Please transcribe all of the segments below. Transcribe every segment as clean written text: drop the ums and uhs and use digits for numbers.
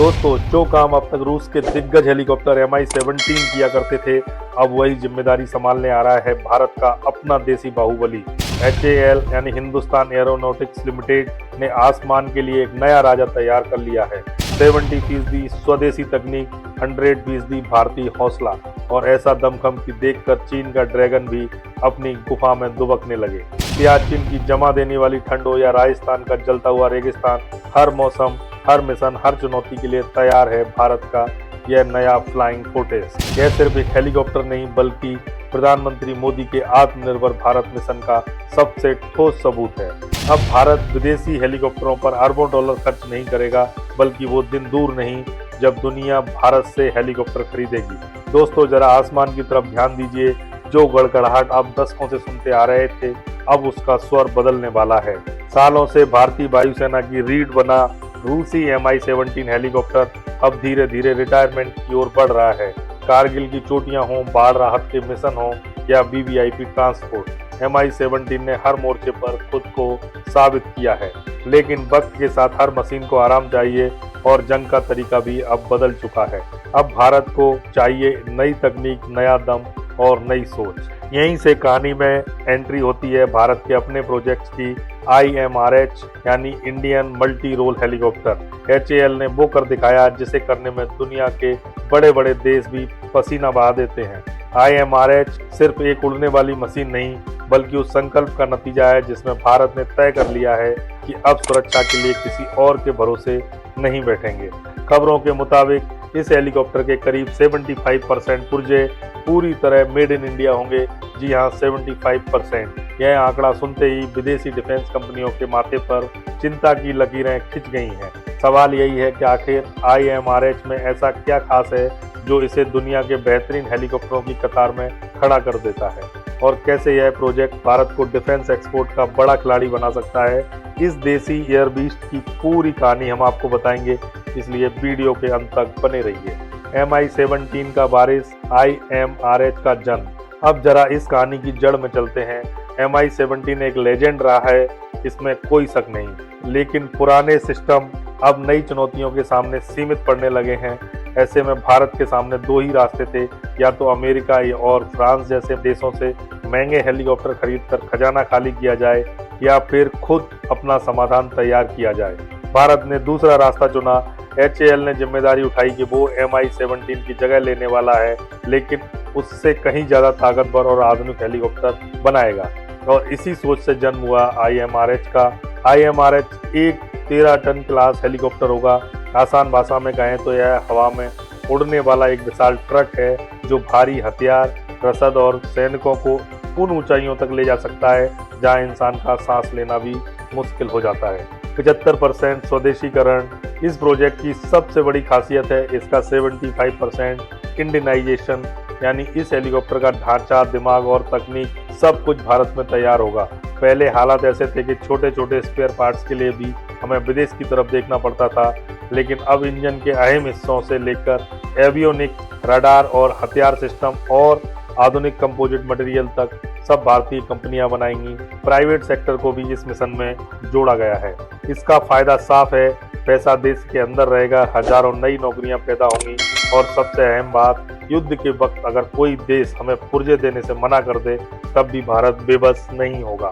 दोस्तों, जो काम अब तक रूस के दिग्गज हेलीकॉप्टर Mi-17 किया करते थे, अब वही जिम्मेदारी संभालने आ रहा है भारत का अपना देसी बाहुबली। HAL यानी हिंदुस्तान एरोनॉटिक्स लिमिटेड ने आसमान के लिए एक नया राजा तैयार कर लिया है। 70% स्वदेशी तकनीक, 100% भारतीय हौसला, और ऐसा दमखम कि देखकर चीन का ड्रैगन भी अपनी गुफा में दुबकने लगे। सियाचिन की जमा देने वाली ठंड हो या राजस्थान का जलता हुआ रेगिस्तान, हर मौसम, हर मिशन, हर चुनौती के लिए तैयार है भारत का यह नया फ्लाइंग फोर्ट्रेस। यह सिर्फ एक हेलीकॉप्टर नहीं, बल्कि प्रधानमंत्री मोदी के आत्मनिर्भर भारत मिशन का सबसे ठोस सबूत है। अब भारत विदेशी हेलीकॉप्टरों पर अरबों डॉलर खर्च नहीं करेगा, बल्कि वो दिन दूर नहीं जब दुनिया भारत से हेलीकॉप्टर खरीदेगी। दोस्तों, जरा आसमान की तरफ ध्यान दीजिए। जो गड़गड़ाहट आप दशकों से सुनते आ रहे थे, अब उसका स्वर बदलने वाला है। सालों से भारतीय वायुसेना की रीढ़ बना रूसी Mi-17 हेलीकॉप्टर अब धीरे धीरे रिटायरमेंट की ओर बढ़ रहा है। कारगिल की चोटियां हों, बाढ़ राहत के मिशन हों या VVIP ट्रांसपोर्ट, Mi-17 ने हर मोर्चे पर खुद को साबित किया है। लेकिन वक्त के साथ हर मशीन को आराम चाहिए और जंग का तरीका भी अब बदल चुका है। अब भारत को चाहिए नई तकनीक, नया दम और नई सोच। यहीं से कहानी में एंट्री होती है भारत के अपने प्रोजेक्ट्स की। IMRH यानी Indian multi role helicopter. HAL ने वो कर दिखाया जिसे करने में दुनिया के बड़े बड़े देश भी पसीना बहा देते हैं। IMRH सिर्फ एक उड़ने वाली मशीन नहीं, बल्कि उस संकल्प का नतीजा है जिसमें भारत ने तय कर लिया है कि अब सुरक्षा के लिए किसी और के भरोसे नहीं बैठेंगे। खबरों के मुताबिक इस हेलीकॉप्टर के करीब 75% पुर्जे पूरी तरह मेड इन इंडिया होंगे। जी हाँ, 75%। यह आंकड़ा सुनते ही विदेशी डिफेंस कंपनियों के माथे पर चिंता की लकीरें खिंच गई हैं। सवाल यही है कि आखिर IMRH में ऐसा क्या खास है जो इसे दुनिया के बेहतरीन हेलीकॉप्टरों की कतार में खड़ा कर देता है, और कैसे यह प्रोजेक्ट भारत को डिफेंस एक्सपोर्ट का बड़ा खिलाड़ी बना सकता है। इस देसी एयर बीस्ट की पूरी कहानी हम आपको बताएंगे, इसलिए वीडियो के अंत तक बने रहिए। Mi-17 का वारिस, IMRH का जन्म। अब जरा इस कहानी की जड़ में चलते हैं। Mi-17 एक लेजेंड रहा है, इसमें कोई शक नहीं, लेकिन पुराने सिस्टम अब नई चुनौतियों के सामने सीमित पड़ने लगे हैं। ऐसे में भारत के सामने दो ही रास्ते थे, या तो अमेरिका और फ्रांस जैसे देशों से महंगे हेलीकॉप्टर खरीदकर खजाना खाली किया जाए, या फिर खुद अपना समाधान तैयार किया जाए। भारत ने दूसरा रास्ता चुना। HAL ने जिम्मेदारी उठाई कि वो Mi-17 की जगह लेने वाला है, लेकिन उससे कहीं ज्यादा ताकतवर और आधुनिक हेलीकॉप्टर बनाएगा, और इसी सोच से जन्म हुआ IMRH का। IMRH एक 13 टन क्लास हेलीकॉप्टर होगा। आसान भाषा में कहें तो यह हवा में उड़ने वाला एक विशाल ट्रक है जो भारी हथियार, रसद और सैनिकों को उन ऊंचाइयों तक ले जा सकता है जहां इंसान का सांस लेना भी मुश्किल हो जाता है। 75% स्वदेशीकरण इस प्रोजेक्ट की सबसे बड़ी खासियत है। इसका 75% इंडियनाइजेशन, यानी इस हेलीकॉप्टर का ढांचा, दिमाग और तकनीक सब कुछ भारत में तैयार होगा। पहले हालात ऐसे थे कि छोटे छोटे स्पेयर पार्ट्स के लिए भी हमें विदेश की तरफ देखना पड़ता था, लेकिन अब इंजन के अहम हिस्सों से लेकर एवियोनिक, रडार और हथियार सिस्टम और आधुनिक कंपोजिट मटेरियल तक सब भारतीय कंपनियां बनाएंगी। प्राइवेट सेक्टर को भी इस मिशन में जोड़ा गया है। इसका फायदा साफ है, पैसा देश के अंदर रहेगा, हजारों नई नौकरियां पैदा होंगी, और सबसे अहम बात, युद्ध के वक्त अगर कोई देश हमें पुर्जे देने से मना कर दे, तब भी भारत बेबस नहीं होगा,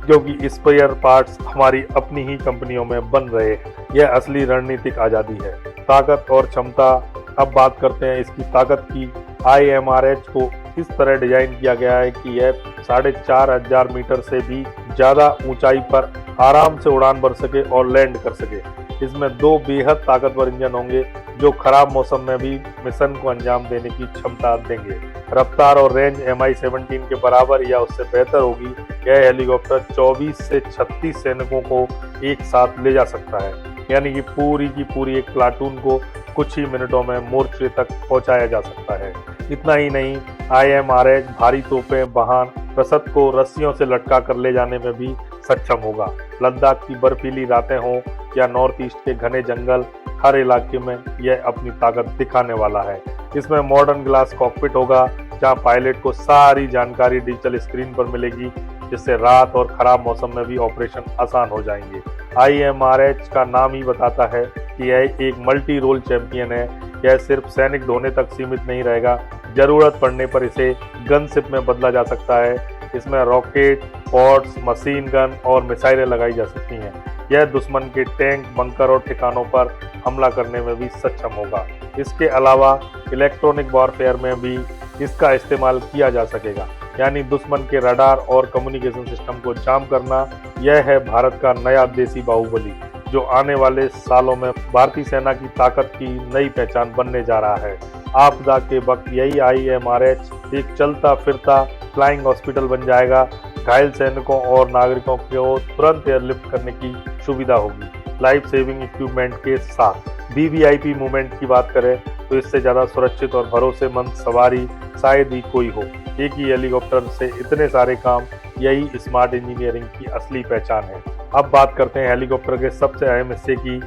क्योंकि स्पेयर पार्ट्स हमारी अपनी ही कंपनियों में बन रहे हैं। यह असली रणनीतिक आज़ादी है। ताकत और क्षमता। अब बात करते हैं इसकी ताकत की। IMRH को इस तरह डिजाइन किया गया है कि यह 4500 मीटर से भी ज़्यादा ऊंचाई पर आराम से उड़ान भर सके और लैंड कर सके। इसमें दो बेहद ताकतवर इंजन होंगे जो खराब मौसम में भी मिशन को अंजाम देने की क्षमता देंगे। रफ्तार और रेंज Mi-17 के बराबर या उससे बेहतर होगी। यह हेलीकॉप्टर 24 से 36 सैनिकों को एक साथ ले जा सकता है, यानी कि पूरी एक प्लाटून को कुछ ही मिनटों में मोर्चे तक पहुंचाया जा सकता है। इतना ही नहीं, IMRH भारी तोपें, वाहन, रसद को रस्सियों से लटका कर ले जाने में भी सक्षम होगा। लद्दाख की बर्फीली रातें हों या नॉर्थ ईस्ट के घने जंगल, हर इलाके में यह अपनी ताकत दिखाने वाला है। इसमें मॉडर्न ग्लास कॉकपिट होगा, जहां पायलट को सारी जानकारी डिजिटल स्क्रीन पर मिलेगी, जिससे रात और खराब मौसम में भी ऑपरेशन आसान हो जाएंगे। IMRH का नाम ही बताता है कि यह एक मल्टी रोल चैंपियन है। यह सिर्फ सैनिक ढोने तक सीमित नहीं रहेगा, जरूरत पड़ने पर इसे गनशिप में बदला जा सकता है। इसमें रॉकेट, पॉड्स, मशीन गन और मिसाइलें लगाई जा सकती हैं। यह दुश्मन के टैंक, बंकर और ठिकानों पर हमला करने में भी सक्षम होगा। इसके अलावा इलेक्ट्रॉनिक वॉरफेयर में भी इसका इस्तेमाल किया जा सकेगा, यानी दुश्मन के रडार और कम्युनिकेशन सिस्टम को जाम करना। यह है भारत का नया देसी बाहुबली, जो आने वाले सालों में भारतीय सेना की ताकत की नई पहचान बनने जा रहा है। आपदा के वक्त यही IMRH एक चलता फिरता फ्लाइंग हॉस्पिटल बन जाएगा। घायल सैनिकों और नागरिकों को तुरंत एयरलिफ्ट करने की सुविधा होगी, लाइफ सेविंग इक्विपमेंट के साथ। VVIP मूवमेंट की बात करें तो इससे ज़्यादा सुरक्षित और भरोसेमंद सवारी शायद ही कोई हो। एक ही हेलीकॉप्टर से इतने सारे काम, यही स्मार्ट इंजीनियरिंग की असली पहचान है। अब बात करते हैं हेलीकॉप्टर के सबसे अहम हिस्से की,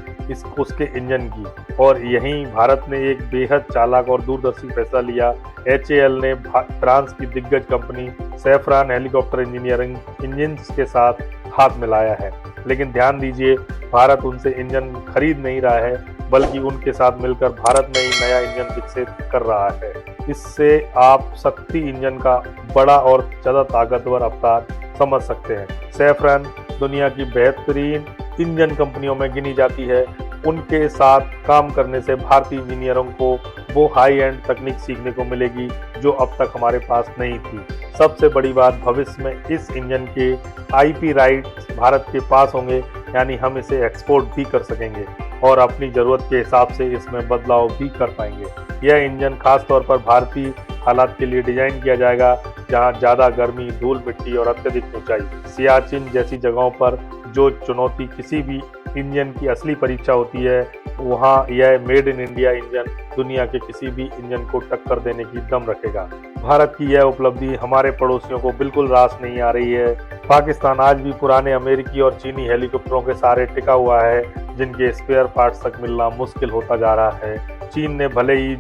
उसके इंजन की। और यहीं भारत ने एक बेहद चालाक और दूरदर्शी फैसला लिया। HAL ने फ्रांस की दिग्गज company saffron helicopter engineering engines के साथ हाथ मिलाया है। लेकिन ध्यान दीजिए, भारत उनसे इंजन खरीद नहीं रहा है, बल्कि उनके साथ मिलकर भारत में ही नया इंजन विकसित कर रहा है। इससे आप शक्ति इंजन का बड़ा और ज़्यादा ताकतवर अवतार समझ सकते हैं। सैफरान दुनिया की बेहतरीन इंजन कंपनियों में गिनी जाती है। उनके साथ काम करने से भारतीय इंजीनियरों को वो हाई एंड तकनीक सीखने को मिलेगी जो अब तक हमारे पास नहीं थी। सबसे बड़ी बात, भविष्य में इस इंजन के IP राइट्स भारत के पास होंगे, यानी हम इसे एक्सपोर्ट भी कर सकेंगे और अपनी ज़रूरत के हिसाब से इसमें बदलाव भी कर पाएंगे। यह इंजन खासतौर पर भारतीय हालात के लिए डिजाइन किया जाएगा, जहां ज़्यादा गर्मी, धूल मिट्टी और अत्यधिक ऊंचाई, सियाचिन जैसी जगहों पर जो चुनौती किसी भी इंजन की असली परीक्षा होती है, वहाँ यह मेड इन इंडिया इंजन दुनिया के किसी भी इंजन को टक्कर देने की दम रखेगा। भारत की यह उपलब्धि हमारे पड़ोसियों को बिल्कुल रास नहीं आ रही है। पाकिस्तान आज भी पुराने अमेरिकी और चीनी हेलीकॉप्टरों के सहारे टिका हुआ है, जिनके स्पेयर पार्ट्स तक मिलना मुश्किल होता जा रहा है। चीन ने भले ही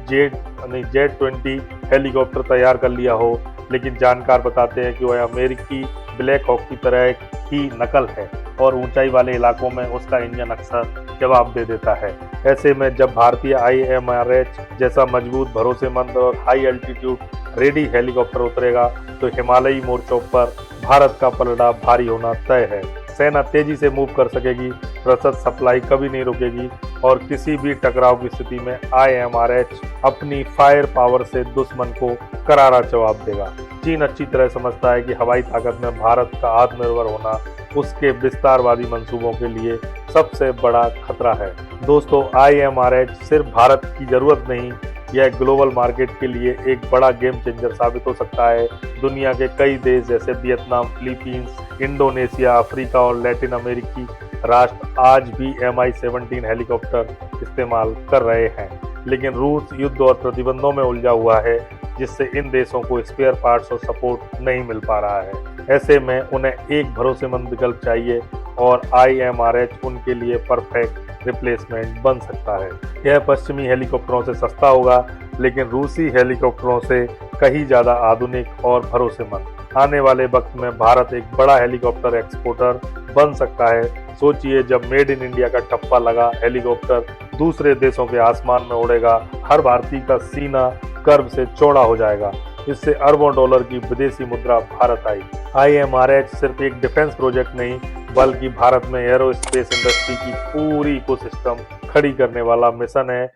जेट-20 हेलीकॉप्टर तैयार कर लिया हो, लेकिन जानकार बताते हैं कि वह अमेरिकी ब्लैक हॉक की तरह ही नकल है और ऊंचाई वाले इलाकों में उसका इंजन अक्सर जवाब दे देता है। ऐसे में जब भारतीय IMRH जैसा मजबूत, भरोसेमंद और हाई एल्टीट्यूड रेडी हेलीकॉप्टर उतरेगा, तो हिमालयी मोर्चों पर भारत का पलड़ा भारी होना तय है। सेना तेजी से मूव कर सकेगी, रसद सप्लाई कभी नहीं रुकेगी और किसी भी टकराव की स्थिति में IMRH अपनी फायर पावर से दुश्मन को करारा जवाब देगा। चीन अच्छी तरह समझता है कि हवाई ताकत में भारत का आत्मनिर्भर होना उसके विस्तारवादी मंसूबों के लिए सबसे बड़ा खतरा है। दोस्तों, IMRH सिर्फ भारत की जरूरत नहीं, यह ग्लोबल मार्केट के लिए एक बड़ा गेम चेंजर साबित हो सकता है। दुनिया के कई देश जैसे वियतनाम, फिलीपींस, इंडोनेशिया, अफ्रीका और लैटिन अमेरिकी राष्ट्र आज भी Mi-17 हेलीकॉप्टर इस्तेमाल कर रहे हैं, लेकिन रूस युद्ध और प्रतिबंधों में उलझा हुआ है, जिससे इन देशों को स्पेयर पार्ट्स और सपोर्ट नहीं मिल पा रहा है। ऐसे में उन्हें एक भरोसेमंद विकल्प चाहिए और IMRH उनके लिए परफेक्ट रिप्लेसमेंट बन सकता है। यह पश्चिमी हेलीकॉप्टरों से सस्ता होगा, लेकिन रूसी हेलीकॉप्टरों से कहीं ज़्यादा आधुनिक और भरोसेमंद। आने वाले वक्त में भारत एक बड़ा हेलीकॉप्टर एक्सपोर्टर बन सकता है। सोचिए, जब मेड इन इंडिया का ठप्पा लगा हेलीकॉप्टर दूसरे देशों के आसमान में उड़ेगा, हर भारतीय का सीना गर्व से चौड़ा हो जाएगा। इससे अरबों डॉलर की विदेशी मुद्रा भारत आई। IMRH सिर्फ एक डिफेंस प्रोजेक्ट नहीं, बल्कि भारत में एरोस्पेस इंडस्ट्री की पूरी इकोसिस्टम खड़ी करने वाला मिशन है।